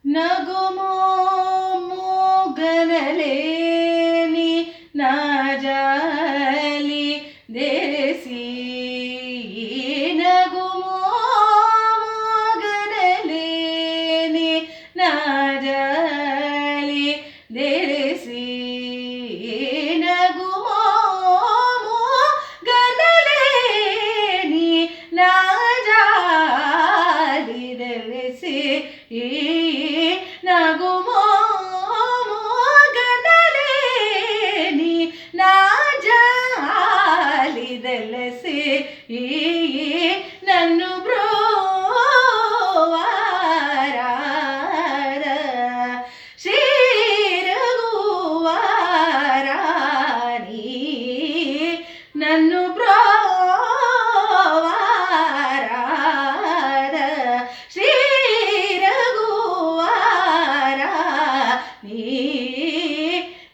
ನಗುಮೋ ಮೂಗನಲೇನಿ ನಾಜಾಲಿ ದೇಸಿ ನಗುಮೋ ಮೂಗನಲೇನಿ ನಾಜಾಲಿ ದೇಸಿ ನಗುಮೋ ಮೂಗನಲೇನಿ ನಾಜಾಲಿ ದೇಸಿ ನಗುಮೋ ಮೂಗನಲೇನಿ ನಾಜಾಲಿದೆಲಸೆ ನನ್ನು ಬ್ರೋವಾರಾದ ಶ್ರೀರಘುವಾರಾನಿ ನನ್ನು ಬ್ರೋವಾರಾದ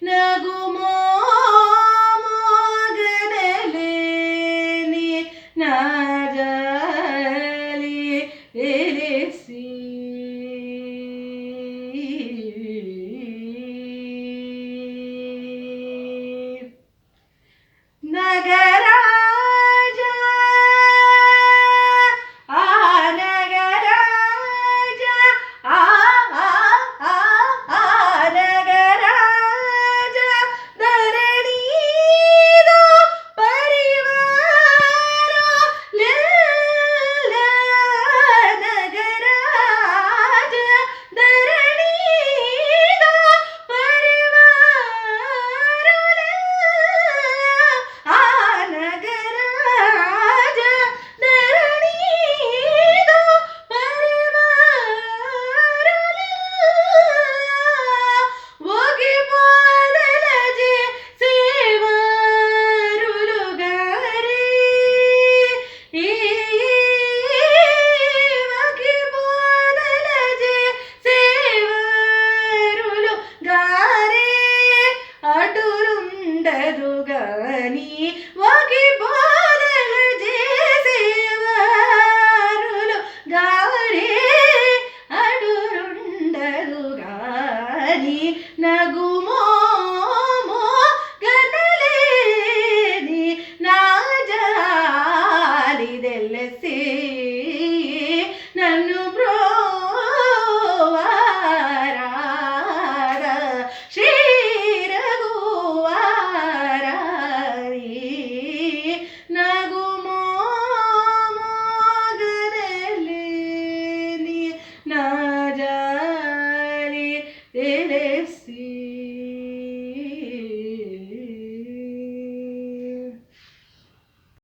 ನಗುಮೋ ಮೂಗನಲೇನಿ ನಾಜಾಲಿ ದೇಸಿ ನಗರಾಜ ಆ ನಗರಾಜ ಆ ನಗರಾಜ ಧರಣಿದ ಪರಿವಾರ ನಗರಾಜ ಧರಣಿದ ಪರಿವಾರ ಆ ನಗರಾಜ ಧರಣಿದ ಪರಿವಾರ ಒಗಿ ಬಾದಲಜೆ ಸೇವರುಲುಗಾರಿ ಒಗಿ ಬಾದಲಜೆ ಸೇವರುಲುಗಾರಿ ಅಟುರುಂಡದುಗಾನಿ ಒಗಿ ಬಾದಲಜೆ ಸೇವರುಲುಗಾರಿ ಅಡುರುಂಡದುಗಾನಿ ನಗುಮೋ ಮೂಗನಲೇನಿ ನಾಜಾಲಿದೆಲಸೆ ನನ್ನು ಬ್ರೋವಾರಾದ ಶ್ರೀರಘುವಾರಾರಿ ನಗುಮೋ ಮೂಗನಲೇನಿ ನಾಜಾಲಿ